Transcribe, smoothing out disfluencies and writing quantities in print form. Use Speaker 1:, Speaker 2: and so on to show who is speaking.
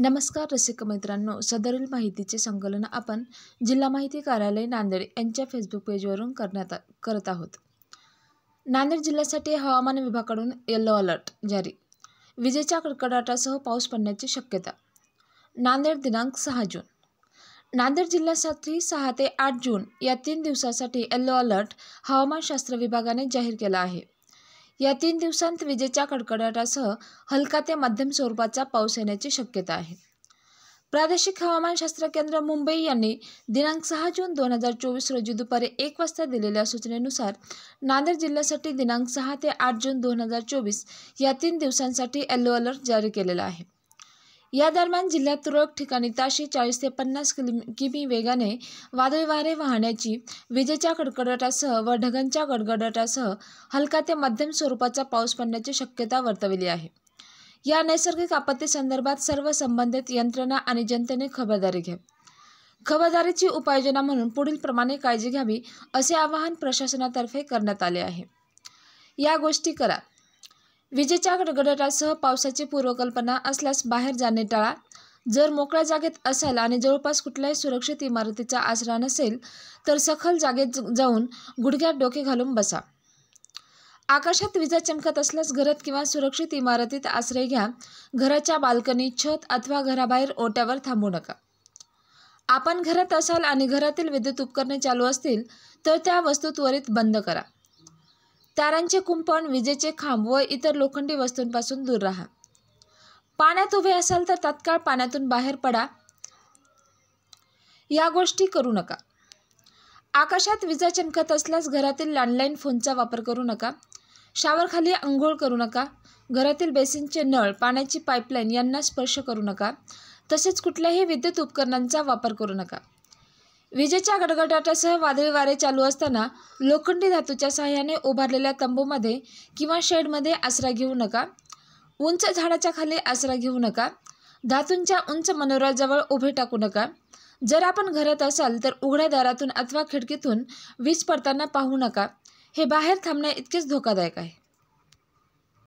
Speaker 1: नमस्कार रसिक मित्रांनो, सदरील माहितीचे संकलन आपण जिल्हा माहिती कार्यालय नांदेड यांच्या फेसबुक पेजवरून करत आहोत। नांदेड जिल्ह्यासाठी हवामान विभागाकडून येलो अलर्ट जारी। विजेच्या कडकडाटासह पाऊस पडण्याची शक्यता। नांदेड दिनांक 6 जून। नांदेड जिल्ह्यासाठी 6 ते 8 जून या 3 दिवसांसाठी येलो अलर्ट हवामानशास्त्र विभागाने जाहीर केला आहे। या 3 दिवसांत विजेच्या कडकडाटासह हलका ते मध्यम स्वरूपाचा पाऊस येण्याची शक्यता आहे। प्रादेशिक हवामानशास्त्र केंद्र मुंबई यांनी दिनांक 6 जून 2024 रोजी दुपारी 1 वाजता दिलेल्या सूचनेनुसार नांदेड जिल्ह्यासाठी दिनांक 6 ते 8 जून 2024 या 3 दिवसांसाठी येलो अलर्ट जारी केलेला आहे। या दरम्यान जिल्ह्यात तुरळक ठिकाणी ताशी 40 ते 50 किमी वेगाने वादळी वारे वाहण्याची, विजेच्या कडकडाटासह व ढगांच्या गडगडाटासह हलका ते मध्यम स्वरूपाचा पाऊस पडण्याची शक्यता वर्तवली आहे। या नैसर्गिक आपत्ती संदर्भात सर्व संबंधित यंत्रणा आणि जनतेने खबरदारी घ्यावी। खबरदारीची उपाययोजना म्हणून पुढील प्रमाणे काळजी घ्यावी असे आवाहन प्रशासनातर्फे करण्यात आले आहे। या गोष्टी करा। विजेच्या गडगडाटासह पावसाची पूर्वकल्पना असल्यास बाहेर जाणे टाळा। जर मोकळ्या जागेत असाल आणि जवळपास कुठल्याही सुरक्षित इमारतीचा आसरा नसेल तर सखल जागेत जाऊन गुडघ्यात डोके घालून बसा। आकाशात विजा चमकत असल्यास घरात किंवा सुरक्षित इमारतीत आश्रय घ्या। घराच्या बाल्कनी, छत अथवा घराबाहेर ओट्यावर थांबू नका। आपण घरात असाल आणि घरातील विद्युत उपकरणे चालू असतील तर त्या वस्तू त्वरित बंद करा। तारांचे कुंपण, विजेचे खांब व इतर लोखंडी वस्तूंपासून दूर राहा। पाण्यात उभे असाल तर तात्काळ पाण्यातून बाहेर पडा। या गोष्टी करू नका। आकाशात विजा चमकत असल्यास घरातील लँडलाईन फोनचा वापर करू नका। शॉवरखाली अंघोळ करू नका। घरातील बेसिनचे नळ, पाण्याची पाईपलाईन यांना स्पर्श करू नका। तसेच कुठल्याही विद्युत उपकरणांचा वापर करू नका। विजेच्या गडगडाटासह वादळी वारे चालू असताना लोखंडी धातूच्या सहाय्याने उभारलेल्या तंबूमध्ये किंवा शेडमध्ये आसरा घेऊ नका। उंच झाडाच्या खाली आसरा घेऊ नका। धातूंच्या उंच मनोऱ्याजवळ उभे टाकू नका। जर आपण घरात असाल तर उघड्या दारातून अथवा खिडकीतून वीज पडताना पाहू नका। हे बाहेर थांबण्या इतकेच धोकादायक आहे।